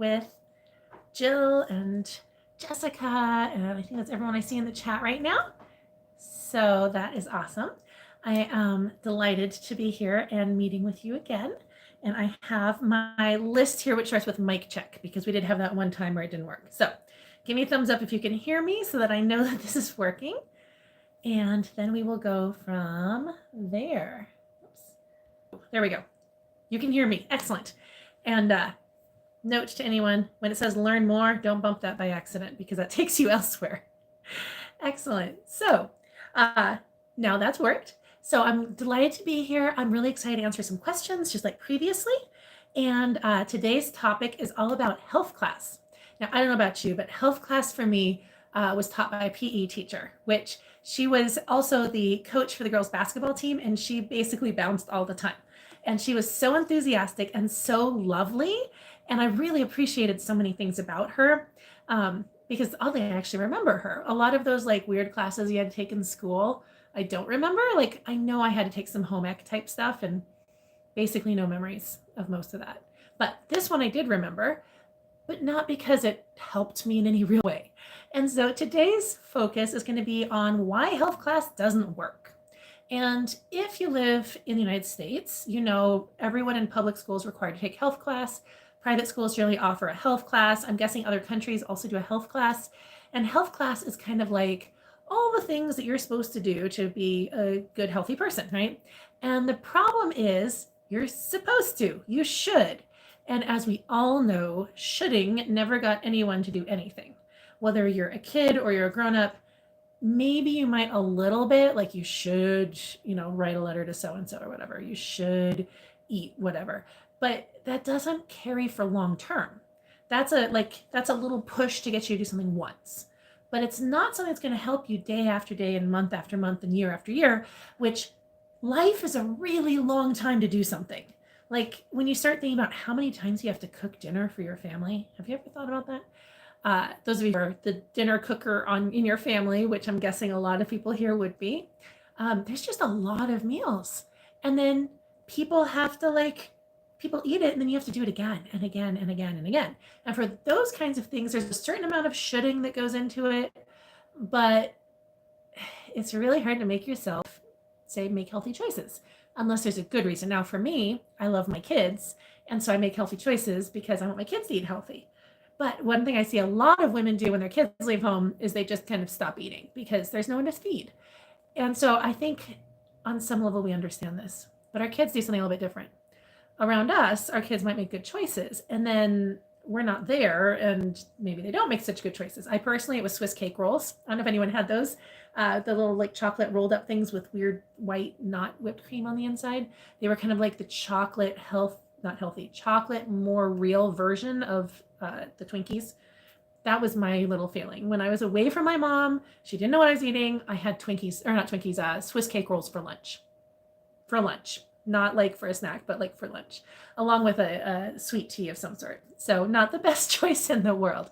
with Jill and Jessica, and I think that's everyone I see in the chat right now. So that is awesome. I am delighted to be here and meeting with you again. And I have my list here, which starts with mic check, because we did have that one time where it didn't work. So give me a thumbs up if you can hear me so that I know that this is working. And then we will go from there. Oops. There we go. You can hear me. Excellent. And note to anyone, when it says learn more, don't bump that by accident because that takes you elsewhere. Excellent. So now that's worked. So I'm delighted to be here. I'm really excited to answer some questions just like previously. And today's topic is all about health class. Now, I don't know about you, but health class for me was taught by a PE teacher, which she was also the coach for the girls basketball team. And she basically bounced all the time. And she was so enthusiastic and so lovely. And I really appreciated so many things about her because oddly, I actually remember her. A lot of those like weird classes you had to take in school, I don't remember. Like I know I had to take some home ec type stuff and basically no memories of most of that. But this one I did remember, but not because it helped me in any real way. And so today's focus is going to be on why health class doesn't work. And if you live in the United States, you know everyone in public school is required to take health class. Private schools generally offer a health class. I'm guessing other countries also do a health class. And health class is kind of like all the things that you're supposed to do to be a good, healthy person, right? And the problem is you're supposed to, you should. And as we all know, shoulding never got anyone to do anything. Whether you're a kid or you're a grown-up, maybe you might a little bit, like you should, write a letter to so-and-so or whatever. You should eat whatever. But that doesn't carry for long term. That's a little push to get you to do something once. But it's not something that's going to help you day after day and month after month and year after year, which life is a really long time to do something. Like when you start thinking about how many times you have to cook dinner for your family, have you ever thought about that? Those of you who are the dinner cooker in your family, which I'm guessing a lot of people here would be, there's just a lot of meals. And then people have to people eat it and then you have to do it again and again and again and again. And for those kinds of things, there's a certain amount of shoulding that goes into it, but it's really hard to make yourself make healthy choices unless there's a good reason. Now for me, I love my kids. And so I make healthy choices because I want my kids to eat healthy. But one thing I see a lot of women do when their kids leave home is they just kind of stop eating because there's no one to feed. And so I think on some level we understand this, but our kids do something a little bit different. Around us, our kids might make good choices and then we're not there and maybe they don't make such good choices. I personally, it was Swiss cake rolls. I don't know if anyone had those, the little chocolate rolled up things with weird white, not whipped cream on the inside. They were kind of like the chocolate chocolate, more real version of the Twinkies. That was my little failing. When I was away from my mom, she didn't know what I was eating. I had Swiss cake rolls for lunch. Not like for a snack, but for lunch, along with a sweet tea of some sort. So not the best choice in the world.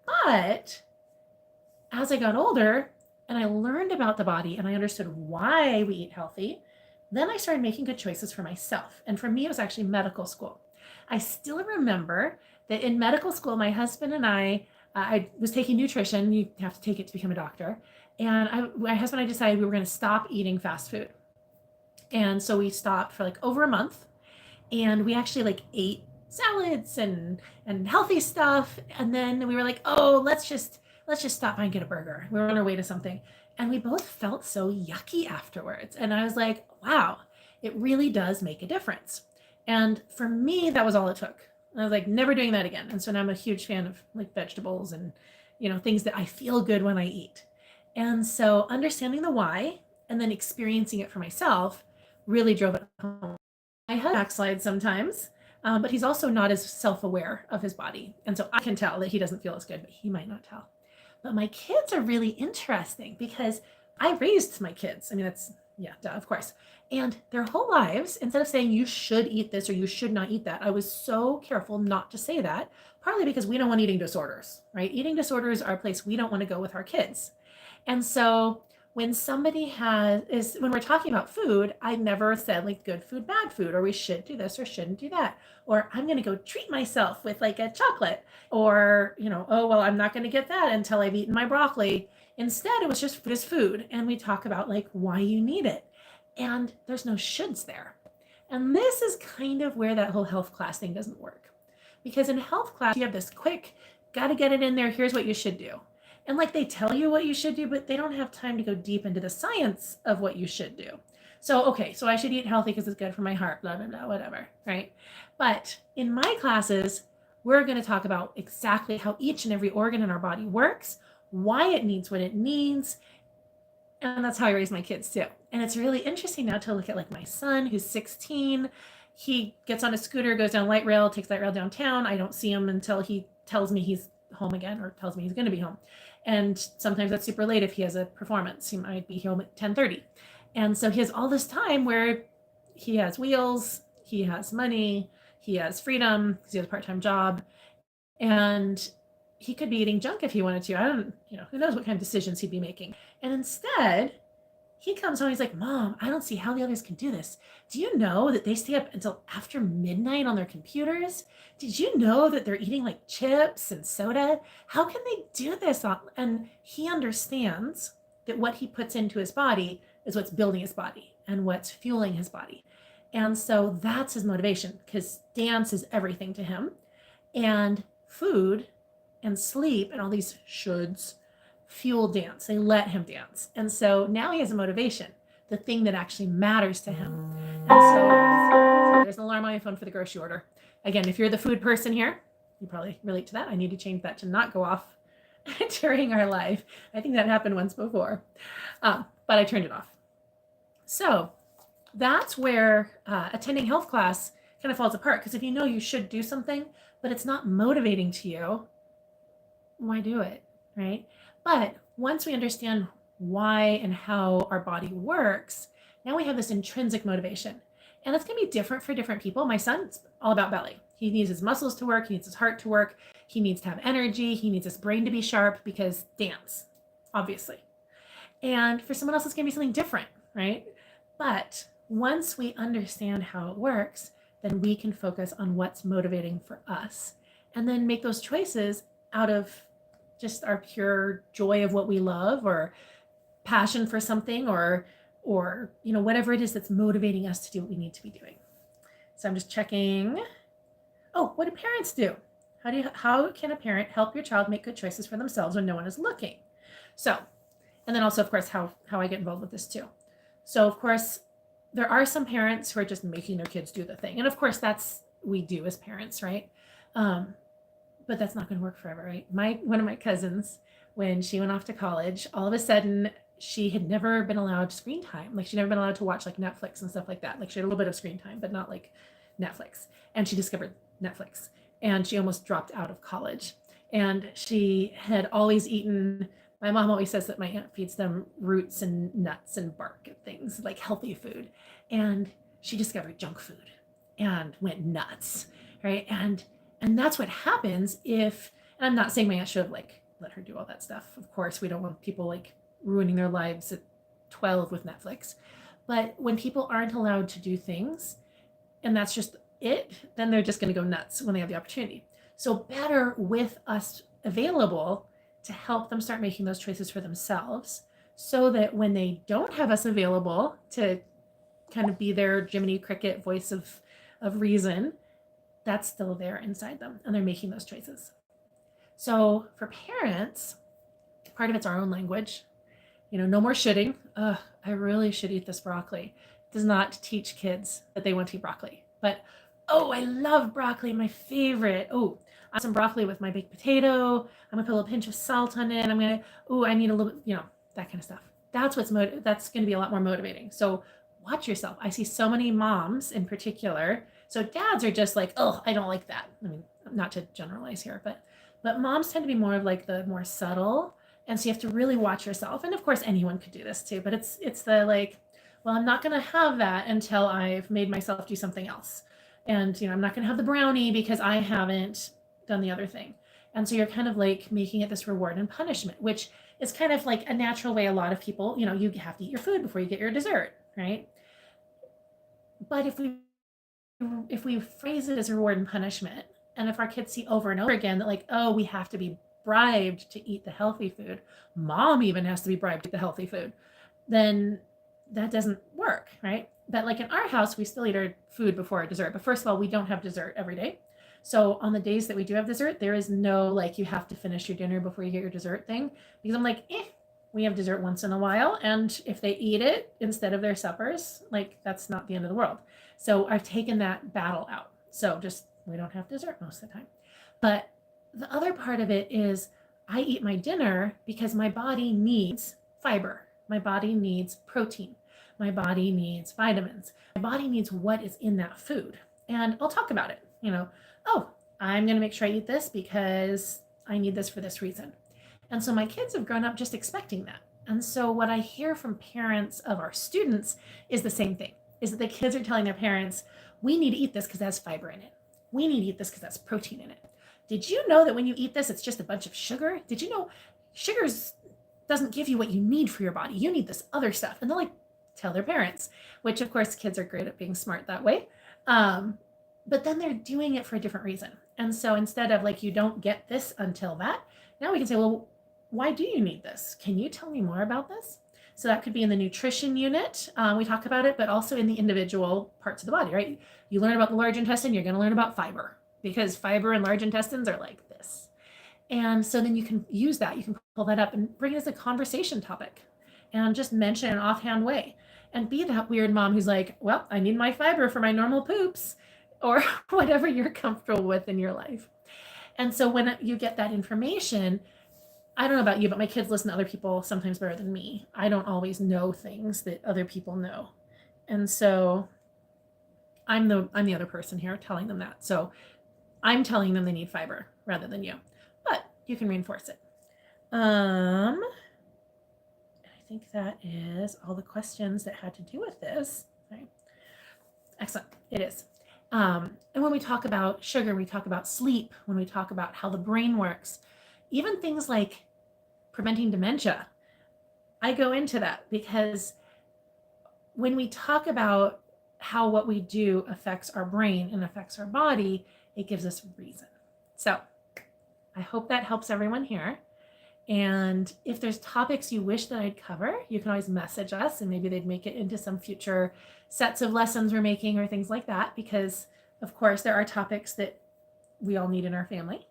But as I got older and I learned about the body and I understood why we eat healthy, then I started making good choices for myself. And for me, it was actually medical school. I still remember that in medical school, my husband and I was taking nutrition. You have to take it to become a doctor. And my husband and I decided we were going to stop eating fast food. And so we stopped for over a month and we actually ate salads and healthy stuff. And then we were like, oh, let's just stop by and get a burger. We were on our way to something. And we both felt so yucky afterwards. And I was like, wow, it really does make a difference. And for me, that was all it took. I was like, never doing that again. And so now I'm a huge fan of vegetables and, things that I feel good when I eat. And so understanding the why and then experiencing it for myself really drove it home. I had backslide sometimes, but he's also not as self-aware of his body. And so I can tell that he doesn't feel as good, but he might not tell. But my kids are really interesting because I raised my kids. I mean, of course. And their whole lives, instead of saying you should eat this or you should not eat that, I was so careful not to say that, partly because we don't want eating disorders, right? Eating disorders are a place we don't want to go with our kids. And so when when we're talking about food, I never said like good food, bad food, or we should do this or shouldn't do that. Or I'm going to go treat myself with like a chocolate, or, oh, well, I'm not going to get that until I've eaten my broccoli. Instead, it was just food is food. And we talk about like why you need it. And there's no shoulds there. And this is kind of where that whole health class thing doesn't work. Because in health class, you have this quick, got to get it in there. Here's what you should do. And like they tell you what you should do, but they don't have time to go deep into the science of what you should do. So, okay, so I should eat healthy because it's good for my heart, blah, blah, blah, whatever, right? But in my classes, we're going to talk about exactly how each and every organ in our body works, why it needs what it needs. And that's how I raise my kids too. And it's really interesting now to look at like my son who's 16. He gets on a scooter, goes down light rail, takes light rail downtown. I don't see him until he tells me he's home again or tells me he's going to be home. And sometimes that's super late if he has a performance. He might be home at 10:30. And so he has all this time where he has wheels, he has money, he has freedom because he has a part-time job. And he could be eating junk if he wanted to. I don't, who knows what kind of decisions he'd be making. And instead, he comes home, he's like, Mom, I don't see how the others can do this. Do you know that they stay up until after midnight on their computers? Did you know that they're eating like chips and soda? How can they do this? And he understands that what he puts into his body is what's building his body and what's fueling his body. And so that's his motivation, because dance is everything to him. And food and sleep and all these shoulds fuel dance. They let him dance. And so now he has a motivation, the thing that actually matters to him. And so there's an alarm on my phone for the grocery order. Again, if you're the food person here, you probably relate to that. I need to change that to not go off during our live. I think that happened once before, but I turned it off. So that's where attending health class kind of falls apart, because if you know you should do something, but it's not motivating to you, why do it, right? But once we understand why and how our body works, now we have this intrinsic motivation. And that's going to be different for different people. My son's all about belly. He needs his muscles to work. He needs his heart to work. He needs to have energy. He needs his brain to be sharp because dance, obviously. And for someone else, it's going to be something different, right? But once we understand how it works, then we can focus on what's motivating for us and then make those choices out of just our pure joy of what we love, or passion for something, or whatever it is that's motivating us to do what we need to be doing. So I'm just checking. Oh, what do parents do? How can a parent help your child make good choices for themselves when no one is looking? So, and then also, of course, how I get involved with this too. So, of course, there are some parents who are just making their kids do the thing. And of course, that's we do as parents, right? But that's not going to work forever, right? One of my cousins, when she went off to college, all of a sudden she had never been allowed screen time. Like she'd never been allowed to watch like Netflix and stuff like that. Like she had a little bit of screen time, but not like Netflix. And she discovered Netflix, and she almost dropped out of college. And she had always eaten, my mom always says that my aunt feeds them roots and nuts and bark and things, like healthy food. And she discovered junk food and went nuts, right? And that's what happens if, and I'm not saying my aunt should have like let her do all that stuff. Of course, we don't want people like ruining their lives at 12 with Netflix. But when people aren't allowed to do things, and that's just it, then they're just going to go nuts when they have the opportunity. So better with us available to help them start making those choices for themselves, so that when they don't have us available to kind of be their Jiminy Cricket voice of reason, that's still there inside them, and they're making those choices. So for parents, part of it's our own language. No more shoulding. I really should eat this broccoli. It does not teach kids that they want to eat broccoli. But, I love broccoli, my favorite. I have some broccoli with my baked potato. I'm gonna put a little pinch of salt on it. I'm gonna, I need a little, that kind of stuff. That's that's gonna be a lot more motivating. So watch yourself. I see so many moms in particular. So dads are just like, I don't like that. I mean, not to generalize here, but moms tend to be more of like the more subtle. And so you have to really watch yourself. And of course, anyone could do this too, but it's the like, well, I'm not going to have that until I've made myself do something else. And, I'm not going to have the brownie because I haven't done the other thing. And so you're kind of like making it this reward and punishment, which is kind of like a natural way a lot of people, you have to eat your food before you get your dessert, right? But if we phrase it as a reward and punishment, and if our kids see over and over again that, like, oh, we have to be bribed to eat the healthy food, mom even has to be bribed to eat the healthy food, then that doesn't work, right? But like in our house, we still eat our food before our dessert. But first of all, we don't have dessert every day. So on the days that we do have dessert, there is no like you have to finish your dinner before you get your dessert thing, because I'm like, we have dessert once in a while, and if they eat it instead of their suppers, like that's not the end of the world. So I've taken that battle out. So just we don't have dessert most of the time. But the other part of it is I eat my dinner because my body needs fiber. My body needs protein. My body needs vitamins. My body needs what is in that food. And I'll talk about it. Oh, I'm going to make sure I eat this because I need this for this reason. And so my kids have grown up just expecting that. And so what I hear from parents of our students is the same thing, is that the kids are telling their parents, we need to eat this because it has fiber in it. We need to eat this because that's protein in it. Did you know that when you eat this, it's just a bunch of sugar? Did you know sugar doesn't give you what you need for your body? You need this other stuff. And they'll like tell their parents, which of course kids are great at being smart that way. But then they're doing it for a different reason. And so instead of like, you don't get this until that, now we can say, well, why do you need this? Can you tell me more about this? So that could be in the nutrition unit. We talk about it, but also in the individual parts of the body, right? You learn about the large intestine, you're going to learn about fiber, because fiber and large intestines are like this. And so then you can use that. You can pull that up and bring it as a conversation topic and just mention an offhand way, and be that weird mom who's like, well, I need my fiber for my normal poops, or whatever you're comfortable with in your life. And so when you get that information, I don't know about you, but my kids listen to other people sometimes better than me. I don't always know things that other people know. And so I'm the other person here telling them that. So I'm telling them they need fiber rather than you. But you can reinforce it. I think that is all the questions that had to do with this. Right. Excellent. It is. And when we talk about sugar, we talk about sleep, when we talk about how the brain works, even things like preventing dementia, I go into that because when we talk about how what we do affects our brain and affects our body, it gives us reason. So I hope that helps everyone here. And if there's topics you wish that I'd cover, you can always message us, and maybe they'd make it into some future sets of lessons we're making or things like that, because of course there are topics that we all need in our family.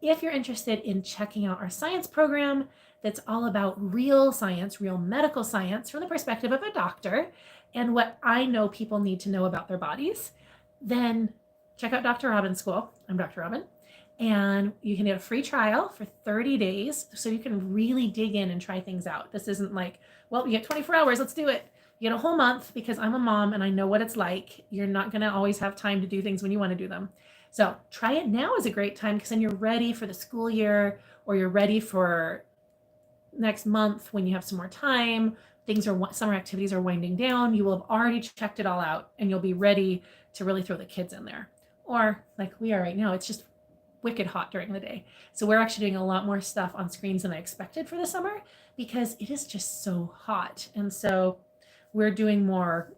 If you're interested in checking out our science program that's all about real science, real medical science from the perspective of a doctor, and what I know people need to know about their bodies, then check out Dr. Robin's school. I'm Dr. Robin. And you can get a free trial for 30 days so you can really dig in and try things out. This isn't like, well, you get 24 hours, let's do it. You get a whole month, because I'm a mom and I know what it's like. You're not going to always have time to do things when you want to do them. So try it now is a great time, because then you're ready for the school year, or you're ready for next month when you have some more time. Summer activities are winding down. You will have already checked it all out, and you'll be ready to really throw the kids in there. Or like we are right now, it's just wicked hot during the day. So we're actually doing a lot more stuff on screens than I expected for the summer, because it is just so hot. And so we're doing more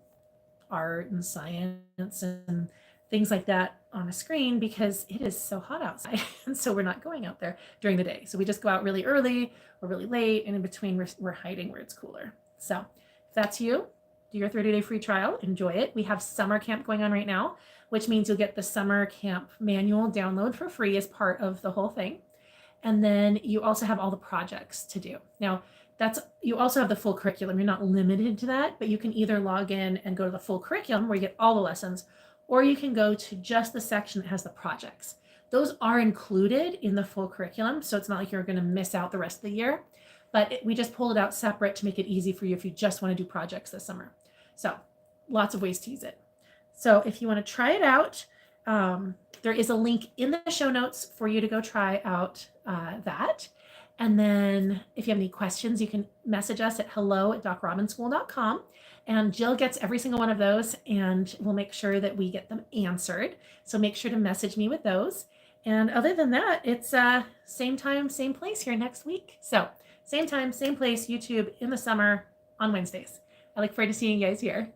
art and science and things like that on a screen, because it is so hot outside. And so we're not going out there during the day. So we just go out really early or really late, and in between we're hiding where it's cooler. So if that's you, do your 30-day free trial, enjoy it. We have summer camp going on right now, which means you'll get the summer camp manual download for free as part of the whole thing. And then you also have all the projects to do. Now, you also have the full curriculum. You're not limited to that, but you can either log in and go to the full curriculum where you get all the lessons, or you can go to just the section that has the projects. Those are included in the full curriculum, so it's not like you're going to miss out the rest of the year, but we just pulled it out separate to make it easy for you if you just want to do projects this summer. So lots of ways to use it. So if you want to try it out, there is a link in the show notes for you to go try out that. And then if you have any questions, you can message us at hello@docrobinschool.com. And Jill gets every single one of those, and we'll make sure that we get them answered. So make sure to message me with those. And other than that, it's same time, same place here next week. So same time, same place, YouTube in the summer on Wednesdays. I look forward to seeing you guys here.